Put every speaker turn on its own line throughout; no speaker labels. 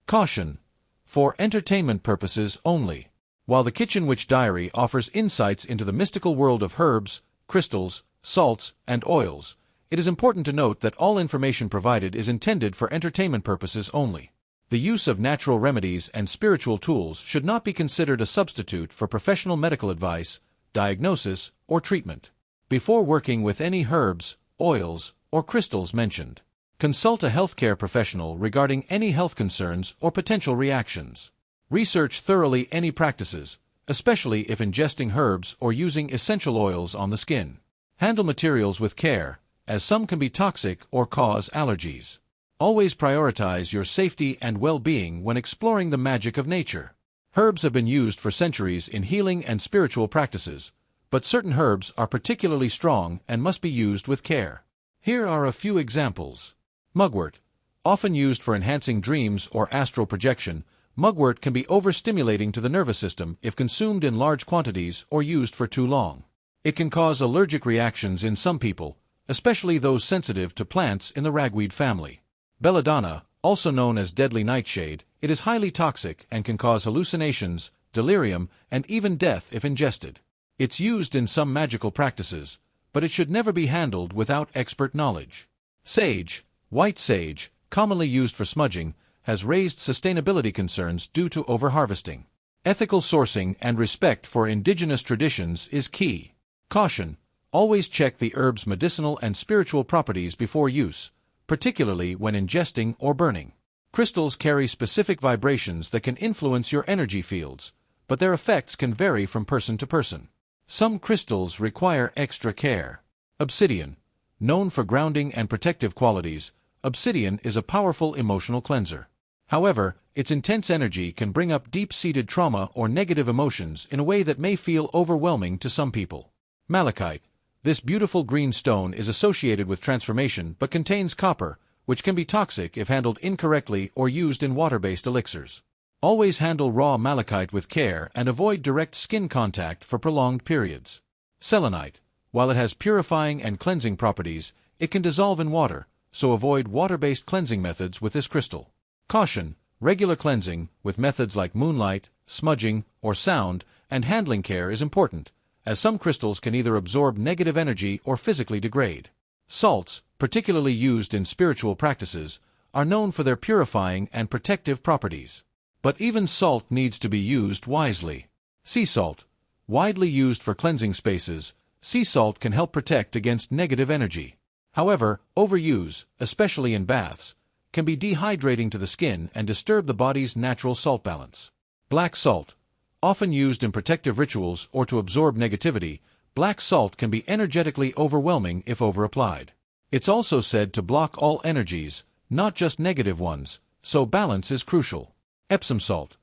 Caution. For entertainment purposes only. While the Kitchen Witch Diary offers insights into the mystical world of herbs, crystals, salts, and oils, it is important to note that all information provided is intended for entertainment purposes only. The use of natural remedies and spiritual tools should not be considered a substitute for professional medical advice, diagnosis, or treatment. Before working with any herbs, oils, or crystals mentioned, consult a healthcare professional regarding any health concerns or potential reactions. Research thoroughly any practices, especially if ingesting herbs or using essential oils on the skin. Handle materials with care, as some can be toxic or cause allergies. Always prioritize your safety and well-being when exploring the magic of nature. Herbs have been used for centuries in healing and spiritual practices, but certain herbs are particularly strong and must be used with care. Here are a few examples. Mugwort. Often used for enhancing dreams or astral projection, mugwort can be overstimulating to the nervous system if consumed in large quantities or used for too long. It can cause allergic reactions in some people, especially those sensitive to plants in the ragweed family. Belladonna, also known as deadly nightshade, it is highly toxic and can cause hallucinations, delirium, and even death if ingested. It's used in some magical practices, but it should never be handled without expert knowledge. Sage, white sage, commonly used for smudging, has raised sustainability concerns due to overharvesting. Ethical sourcing and respect for indigenous traditions is key. Caution, always check the herb's medicinal and spiritual properties before use, particularly when ingesting or burning. Crystals carry specific vibrations that can influence your energy fields, but their effects can vary from person to person. Some crystals require extra care. Obsidian. Known for grounding and protective qualities, obsidian is a powerful emotional cleanser. However, its intense energy can bring up deep-seated trauma or negative emotions in a way that may feel overwhelming to some people. Malachite. This beautiful green stone is associated with transformation but contains copper, which can be toxic if handled incorrectly or used in water-based elixirs. Always handle raw malachite with care and avoid direct skin contact for prolonged periods. Selenite. While it has purifying and cleansing properties, it can dissolve in water, so avoid water-based cleansing methods with this crystal. Caution. Regular cleansing, with methods like moonlight, smudging, or sound, and handling care is important, as some crystals can either absorb negative energy or physically degrade. Salts, particularly used in spiritual practices, are known for their purifying and protective properties. But even salt needs to be used wisely. Sea salt. Widely used for cleansing spaces, sea salt can help protect against negative energy. However, overuse, especially in baths, can be dehydrating to the skin and disturb the body's natural salt balance. Black salt. Often used in protective rituals or to absorb negativity, black salt can be energetically overwhelming if overapplied. It's also said to block all energies, not just negative ones, so balance is crucial. Epsom salt.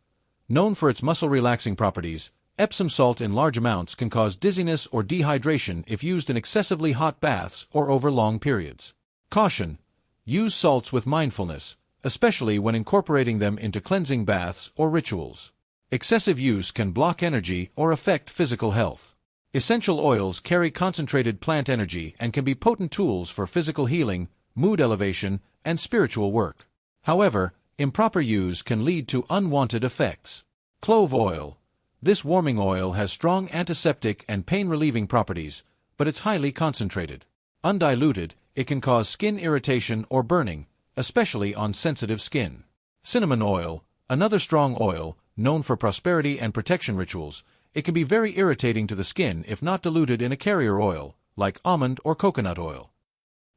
Known for its muscle-relaxing properties, Epsom salt in large amounts can cause dizziness or dehydration if used in excessively hot baths or over long periods. Caution. Use salts with mindfulness, especially when incorporating them into cleansing baths or rituals. Excessive use can block energy or affect physical health. Essential oils carry concentrated plant energy and can be potent tools for physical healing, mood elevation, and spiritual work. However, improper use can lead to unwanted effects. Clove oil. This warming oil has strong antiseptic and pain-relieving properties, but it's highly concentrated. Undiluted, it can cause skin irritation or burning, especially on sensitive skin. Cinnamon oil, another strong oil, known for prosperity and protection rituals, it can be very irritating to the skin if not diluted in a carrier oil, like almond or coconut oil.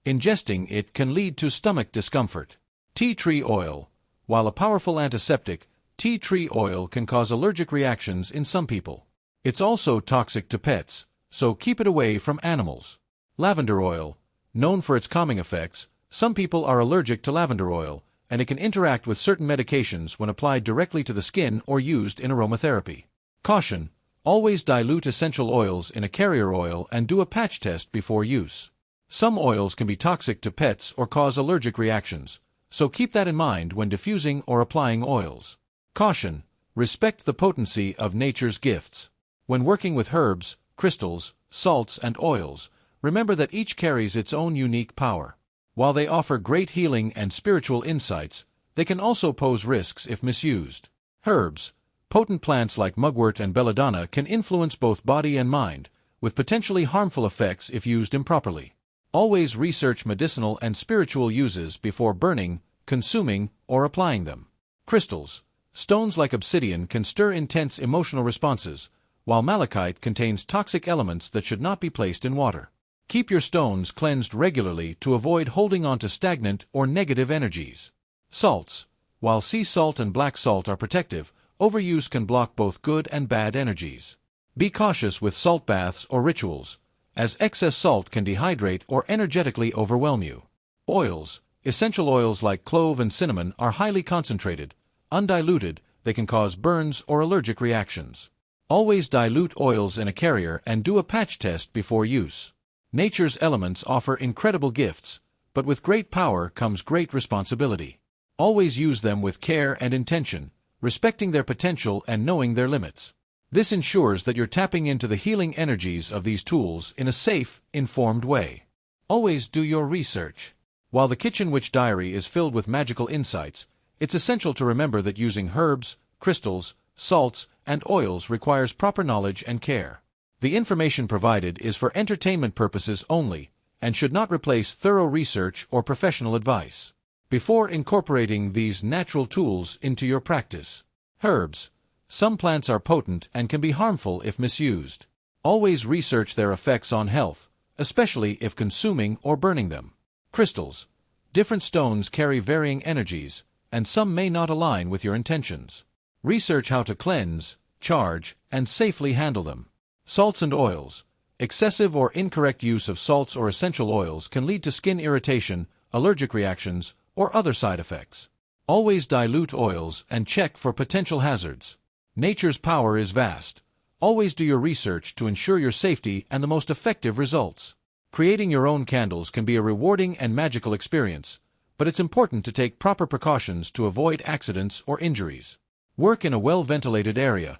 Ingesting it can lead to stomach discomfort. Tea tree oil. While a powerful antiseptic, tea tree oil can cause allergic reactions in some people. It's also toxic to pets, so keep it away from animals. Lavender oil. Known for its calming effects, some people are allergic to lavender oil, and it can interact with certain medications when applied directly to the skin or used in aromatherapy. Caution. Always dilute essential oils in a carrier oil and do a patch test before use. Some oils can be toxic to pets or cause allergic reactions, so keep that in mind when diffusing or applying oils. Caution. Respect the potency of nature's gifts. When working with herbs, crystals, salts, and oils, remember that each carries its own unique power. While they offer great healing and spiritual insights, They can also pose risks if misused. Herbs. Potent plants like mugwort and belladonna can influence both body and mind, with potentially harmful effects if used improperly. Always research medicinal and spiritual uses before burning, consuming, or applying them. Crystals. Stones like obsidian can stir intense emotional responses, while malachite contains toxic elements that should not be placed in water. Keep your stones cleansed regularly to avoid holding on to stagnant or negative energies. Salts. While sea salt and black salt are protective, overuse can block both good and bad energies. Be cautious with salt baths or rituals, as excess salt can dehydrate or energetically overwhelm you. Oils. Essential oils like clove and cinnamon are highly concentrated. Undiluted, they can cause burns or allergic reactions. Always dilute oils in a carrier and do a patch test before use. Nature's elements offer incredible gifts, but with great power comes great responsibility. Always use them with care and intention, respecting their potential and knowing their limits. This ensures that you're tapping into the healing energies of these tools in a safe, informed way. Always do your research. While the Kitchen Witch Diary is filled with magical insights, it's essential to remember that using herbs, crystals, salts, and oils requires proper knowledge and care. The information provided is for entertainment purposes only, and should not replace thorough research or professional advice. Before incorporating these natural tools into your practice. Herbs. Some plants are potent and can be harmful if misused. Always research their effects on health, especially if consuming or burning them. Crystals. Different stones carry varying energies, and some may not align with your intentions. Research how to cleanse, charge, and safely handle them. Salts and oils. Excessive or incorrect use of salts or essential oils can lead to skin irritation, allergic reactions, or other side effects. Always dilute oils and check for potential hazards. Nature's power is vast. Always do your research to ensure your safety and the most effective results. Creating your own candles can be a rewarding and magical experience, but it's important to take proper precautions to avoid accidents or injuries. Work in a well-ventilated area.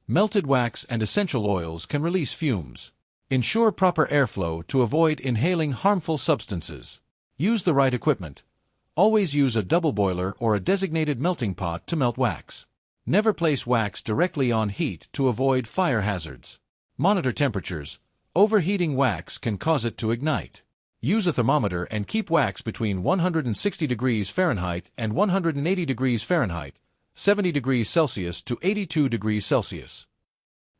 Melted wax and essential oils can release fumes. Ensure proper airflow to avoid inhaling harmful substances. Use the right equipment. Always use a double boiler or a designated melting pot to melt wax. Never place wax directly on heat to avoid fire hazards. Monitor temperatures. Overheating wax can cause it to ignite. Use a thermometer and keep wax between 160 degrees Fahrenheit and 180 degrees Fahrenheit, 70 degrees Celsius to 82 degrees Celsius.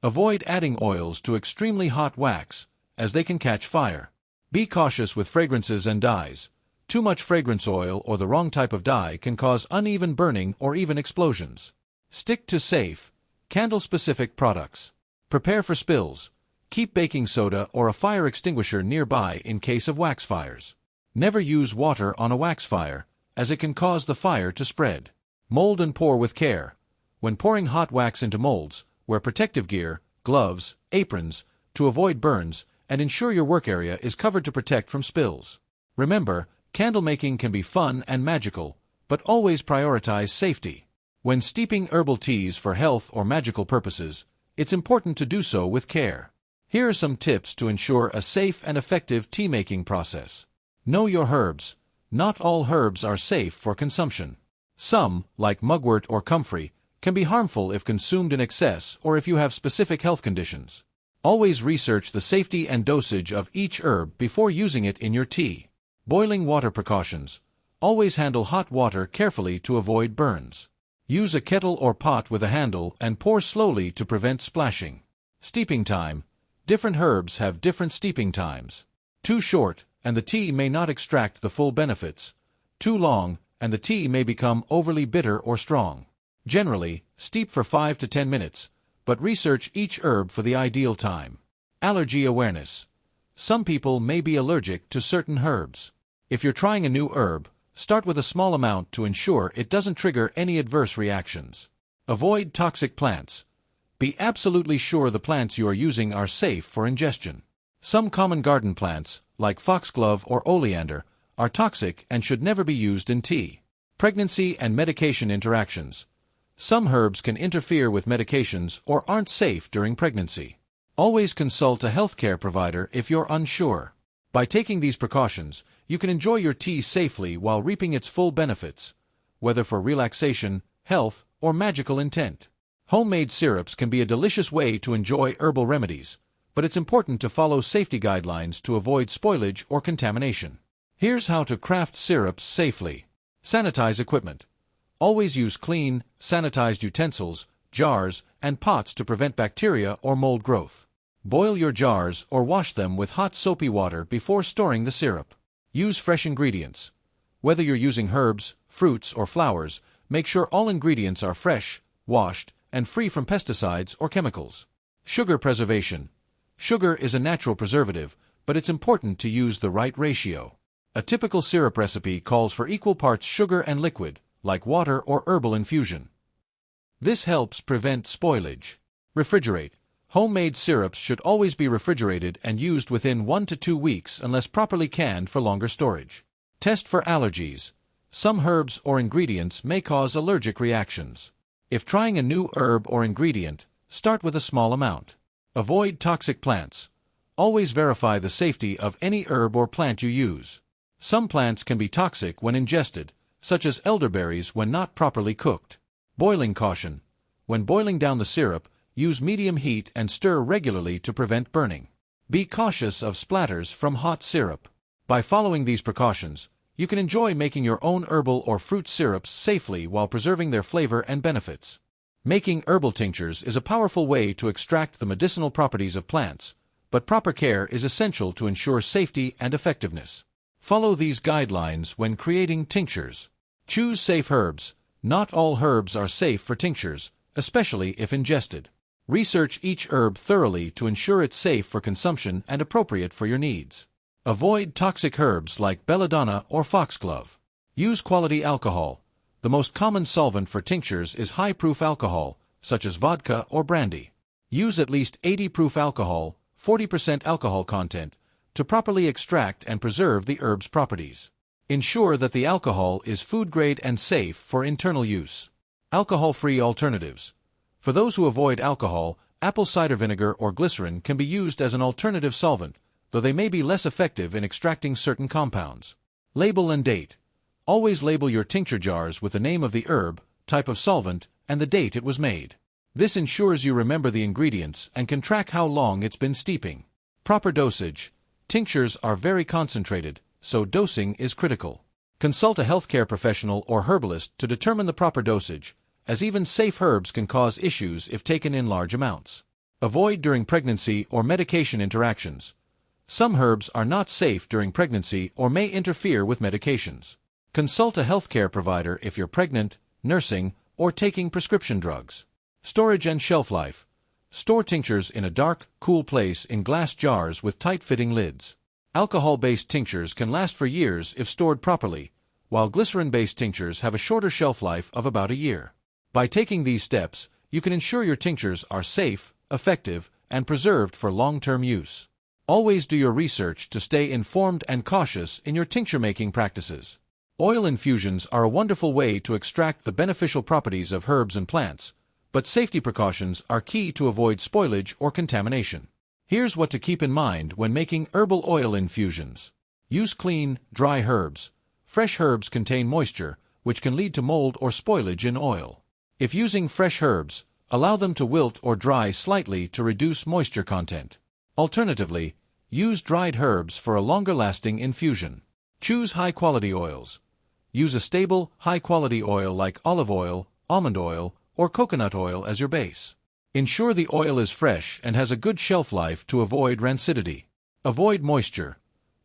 Avoid adding oils to extremely hot wax, as they can catch fire. Be cautious with fragrances and dyes. Too much fragrance oil or the wrong type of dye can cause uneven burning or even explosions. Stick to safe, candle-specific products. Prepare for spills. Keep baking soda or a fire extinguisher nearby in case of wax fires. Never use water on a wax fire, as it can cause the fire to spread. Mold and pour with care. When pouring hot wax into molds, wear protective gear, gloves, aprons, to avoid burns, and ensure your work area is covered to protect from spills. Remember, candle making can be fun and magical, but always prioritize safety. When steeping herbal teas for health or magical purposes, it's important to do so with care. Here are some tips to ensure a safe and effective tea-making process. Know your herbs. Not all herbs are safe for consumption. Some, like mugwort or comfrey, can be harmful if consumed in excess or if you have specific health conditions. Always research the safety and dosage of each herb before using it in your tea. Boiling water precautions. Always handle hot water carefully to avoid burns. Use a kettle or pot with a handle and pour slowly to prevent splashing. Steeping time. Different herbs have different steeping times. Too short, and the tea may not extract the full benefits. Too long, and the tea may become overly bitter or strong. Generally, steep for 5 to 10 minutes, but research each herb for the ideal time. Allergy awareness. Some people may be allergic to certain herbs. If you're trying a new herb, start with a small amount to ensure it doesn't trigger any adverse reactions. Avoid toxic plants. Be absolutely sure the plants you are using are safe for ingestion. Some common garden plants, like foxglove or oleander, are toxic and should never be used in tea. Pregnancy and medication interactions. Some herbs can interfere with medications or aren't safe during pregnancy. Always consult a healthcare provider if you're unsure. By taking these precautions, you can enjoy your tea safely while reaping its full benefits. whether for relaxation, health, or magical intent. Homemade syrups can be a delicious way to enjoy herbal remedies, but it's important to follow safety guidelines to avoid spoilage or contamination. Here's how to craft syrups safely. Sanitize equipment. Always use clean, sanitized utensils, jars, and pots to prevent bacteria or mold growth. Boil your jars or wash them with hot soapy water before storing the syrup. Use fresh ingredients. Whether you're using herbs, fruits, or flowers, make sure all ingredients are fresh, washed, and free from pesticides or chemicals. Sugar preservation. Sugar is a natural preservative, but it's important to use the right ratio. A typical syrup recipe calls for equal parts sugar and liquid, like water or herbal infusion. This helps prevent spoilage. Refrigerate. Homemade syrups should always be refrigerated and used within 1 to 2 weeks unless properly canned for longer storage. Test for allergies. Some herbs or ingredients may cause allergic reactions. If trying a new herb or ingredient, start with a small amount. Avoid toxic plants. Always verify the safety of any herb or plant you use. Some plants can be toxic when ingested, such as elderberries when not properly cooked. Boiling caution. When boiling down the syrup, use medium heat and stir regularly to prevent burning. Be cautious of splatters from hot syrup. By following these precautions, you can enjoy making your own herbal or fruit syrups safely while preserving their flavor and benefits. Making herbal tinctures is a powerful way to extract the medicinal properties of plants, but proper care is essential to ensure safety and effectiveness. Follow these guidelines when creating tinctures. Choose safe herbs. Not all herbs are safe for tinctures, especially if ingested. Research each herb thoroughly to ensure it's safe for consumption and appropriate for your needs. Avoid toxic herbs like belladonna or foxglove. Use quality alcohol. The most common solvent for tinctures is high-proof alcohol, such as vodka or brandy. Use at least 80-proof alcohol, 40% alcohol content, to properly extract and preserve the herb's properties. Ensure that the alcohol is food-grade and safe for internal use. Alcohol-free alternatives. For those who avoid alcohol, apple cider vinegar or glycerin can be used as an alternative solvent, though they may be less effective in extracting certain compounds. Label and date. Always label your tincture jars with the name of the herb, type of solvent, and the date it was made. This ensures you remember the ingredients and can track how long it's been steeping. Proper dosage. Tinctures are very concentrated, so dosing is critical. Consult a healthcare professional or herbalist to determine the proper dosage, as even safe herbs can cause issues if taken in large amounts. Avoid during pregnancy or medication interactions. Some herbs are not safe during pregnancy or may interfere with medications. Consult a healthcare provider if you're pregnant, nursing, or taking prescription drugs. Storage and shelf life. Store tinctures in a dark, cool place in glass jars with tight-fitting lids. Alcohol-based tinctures can last for years if stored properly, while glycerin-based tinctures have a shorter shelf life of about a year. By taking these steps, you can ensure your tinctures are safe, effective, and preserved for long-term use. Always do your research to stay informed and cautious in your tincture-making practices. Oil infusions are a wonderful way to extract the beneficial properties of herbs and plants, but safety precautions are key to avoid spoilage or contamination. Here's what to keep in mind when making herbal oil infusions. Use clean, dry herbs. Fresh herbs contain moisture, which can lead to mold or spoilage in oil. If using fresh herbs, allow them to wilt or dry slightly to reduce moisture content. Alternatively, use dried herbs for a longer-lasting infusion. Choose high-quality oils. Use a stable, high-quality oil like olive oil, almond oil, or coconut oil as your base. Ensure the oil is fresh and has a good shelf life to avoid rancidity. Avoid moisture.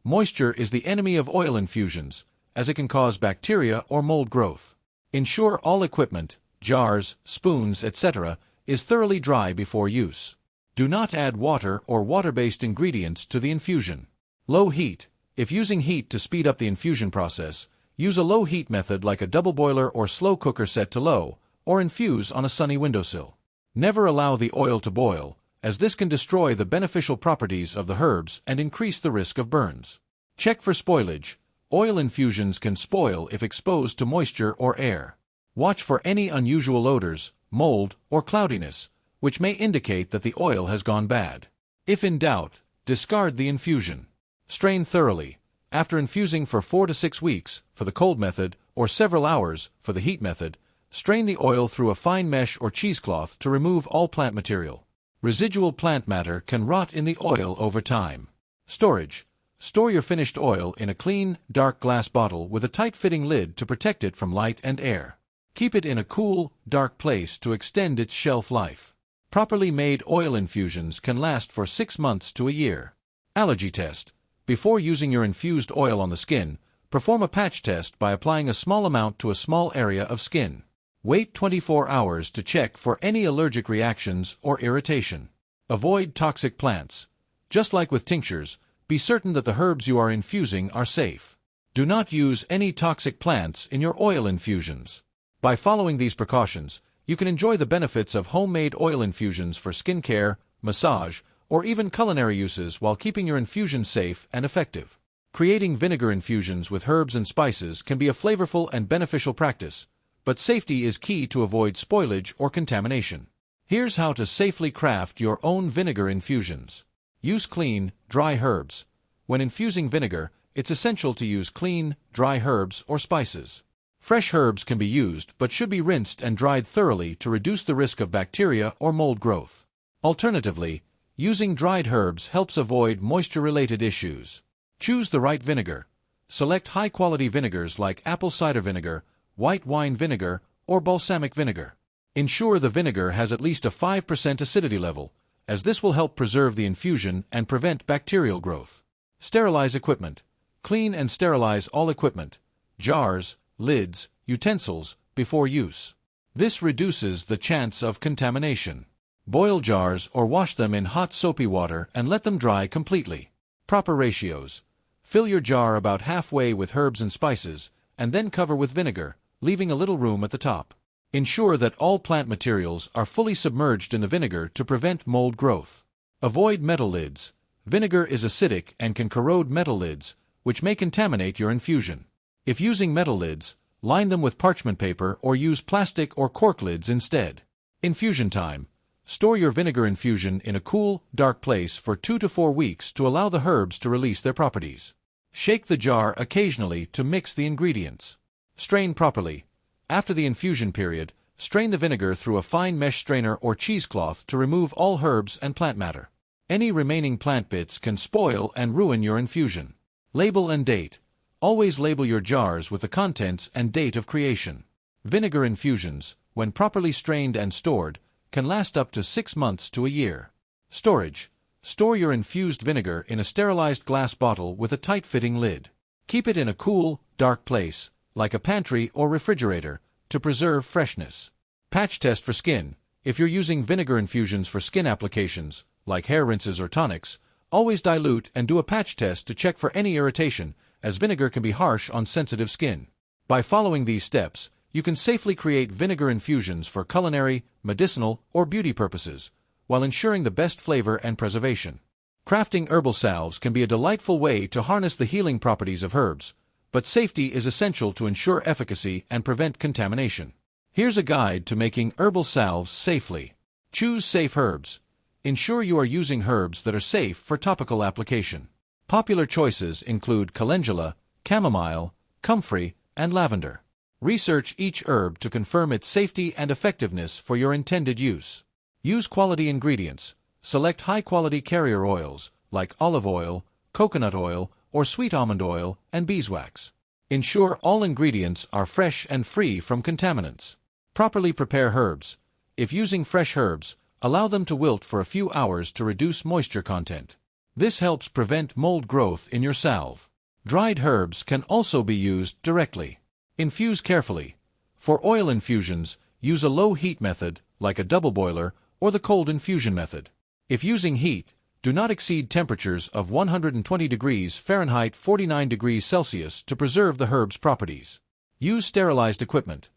Moisture is the enemy of oil infusions, as it can cause bacteria or mold growth. Ensure all equipment, jars, spoons, etc., is thoroughly dry before use. Do not add water or water-based ingredients to the infusion. Low heat. If using heat to speed up the infusion process, use a low heat method like a double boiler or slow cooker set to low, or infuse on a sunny windowsill. Never allow the oil to boil, as this can destroy the beneficial properties of the herbs and increase the risk of burns. Check for spoilage. Oil infusions can spoil if exposed to moisture or air. Watch for any unusual odors, mold, or cloudiness, which may indicate that the oil has gone bad. If in doubt, discard the infusion. Strain thoroughly. After infusing for 4 to 6 weeks, for the cold method, or several hours, for the heat method, strain the oil through a fine mesh or cheesecloth to remove all plant material. Residual plant matter can rot in the oil over time. Storage. Store your finished oil in a clean, dark glass bottle with a tight-fitting lid to protect it from light and air. Keep it in a cool, dark place to extend its shelf life. Properly made oil infusions can last for 6 months to a year. Allergy test. Before using your infused oil on the skin, perform a patch test by applying a small amount to a small area of skin. Wait 24 hours to check for any allergic reactions or irritation. Avoid toxic plants. Just like with tinctures, be certain that the herbs you are infusing are safe. Do not use any toxic plants in your oil infusions. By following these precautions, you can enjoy the benefits of homemade oil infusions for skincare, massage, or even culinary uses while keeping your infusion safe and effective. Creating vinegar infusions with herbs and spices can be a flavorful and beneficial practice, but safety is key to avoid spoilage or contamination. Here's how to safely craft your own vinegar infusions. Use clean, dry herbs. When infusing vinegar, it's essential to use clean, dry herbs or spices. Fresh herbs can be used but should be rinsed and dried thoroughly to reduce the risk of bacteria or mold growth. Alternatively, using dried herbs helps avoid moisture-related issues. Choose the right vinegar. Select high-quality vinegars like apple cider vinegar, white wine vinegar, or balsamic vinegar. Ensure the vinegar has at least a 5% acidity level, as this will help preserve the infusion and prevent bacterial growth. Sterilize equipment. Clean and sterilize all equipment, jars, lids, utensils, before use. This reduces the chance of contamination. Boil jars or wash them in hot soapy water and let them dry completely. Proper ratios. Fill your jar about halfway with herbs and spices, and then cover with vinegar, leaving a little room at the top. Ensure that all plant materials are fully submerged in the vinegar to prevent mold growth. Avoid metal lids. Vinegar is acidic and can corrode metal lids, which may contaminate your infusion. If using metal lids, line them with parchment paper or use plastic or cork lids instead. Infusion time. Store your vinegar infusion in a cool, dark place for 2 to 4 weeks to allow the herbs to release their properties. Shake the jar occasionally to mix the ingredients. Strain properly. After the infusion period, strain the vinegar through a fine mesh strainer or cheesecloth to remove all herbs and plant matter. Any remaining plant bits can spoil and ruin your infusion. Label and date. Always label your jars with the contents and date of creation. Vinegar infusions, when properly strained and stored, can last up to 6 months to a year. Storage. Store your infused vinegar in a sterilized glass bottle with a tight-fitting lid. Keep it in a cool, dark place, like a pantry or refrigerator, to preserve freshness. Patch test for skin. If you're using vinegar infusions for skin applications, like hair rinses or tonics, always dilute and do a patch test to check for any irritation, as vinegar can be harsh on sensitive skin. By following these steps, you can safely create vinegar infusions for culinary, medicinal, or beauty purposes, while ensuring the best flavor and preservation. Crafting herbal salves can be a delightful way to harness the healing properties of herbs, but safety is essential to ensure efficacy and prevent contamination. Here's a guide to making herbal salves safely. Choose safe herbs. Ensure you are using herbs that are safe for topical application. Popular choices include calendula, chamomile, comfrey, and lavender. Research each herb to confirm its safety and effectiveness for your intended use. Use quality ingredients. Select high-quality carrier oils, like olive oil, coconut oil, or sweet almond oil, and beeswax. Ensure all ingredients are fresh and free from contaminants. Properly prepare herbs. If using fresh herbs, allow them to wilt for a few hours to reduce moisture content. This helps prevent mold growth in your salve. Dried herbs can also be used directly. Infuse carefully. For oil infusions, use a low heat method, like a double boiler, or the cold infusion method. If using heat, do not exceed temperatures of 120 degrees Fahrenheit 49 degrees Celsius to preserve the herb's properties. Use sterilized equipment.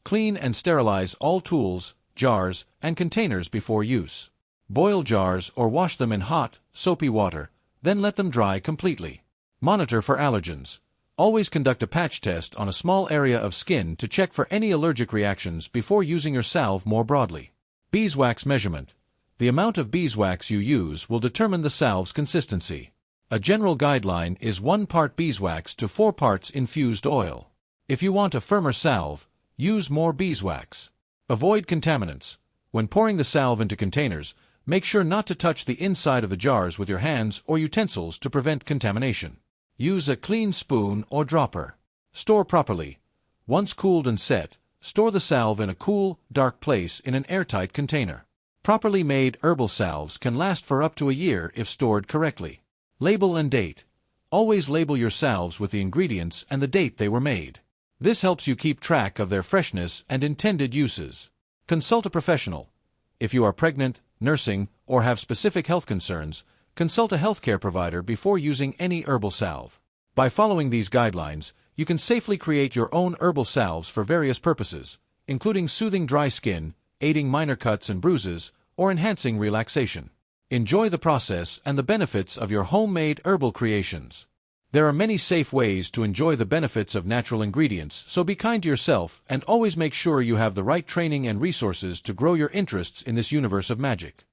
Clean and sterilize all tools, jars, and containers before use. Boil jars or wash them in hot, soapy water, then let them dry completely. Monitor for allergens. Always conduct a patch test on a small area of skin to check for any allergic reactions before using your salve more broadly. Beeswax measurement. The amount of beeswax you use will determine the salve's consistency. A general guideline is 1 part beeswax to 4 parts infused oil. If you want a firmer salve, use more beeswax. Avoid contaminants. When pouring the salve into containers, make sure not to touch the inside of the jars with your hands or utensils to prevent contamination. Use a clean spoon or dropper. Store properly. Once cooled and set, store the salve in a cool, dark place in an airtight container. Properly made herbal salves can last for up to a year if stored correctly. Label and date. Always label your salves with the ingredients and the date they were made. This helps you keep track of their freshness and intended uses. Consult a professional. If you are pregnant, nursing, or have specific health concerns, consult a healthcare provider before using any herbal salve. By following these guidelines, you can safely create your own herbal salves for various purposes, including soothing dry skin, aiding minor cuts and bruises, or enhancing relaxation. Enjoy the process and the benefits of your homemade herbal creations. There are many safe ways to enjoy the benefits of natural ingredients, so be kind to yourself and always make sure you have the right training and resources to grow your interests in this universe of magic.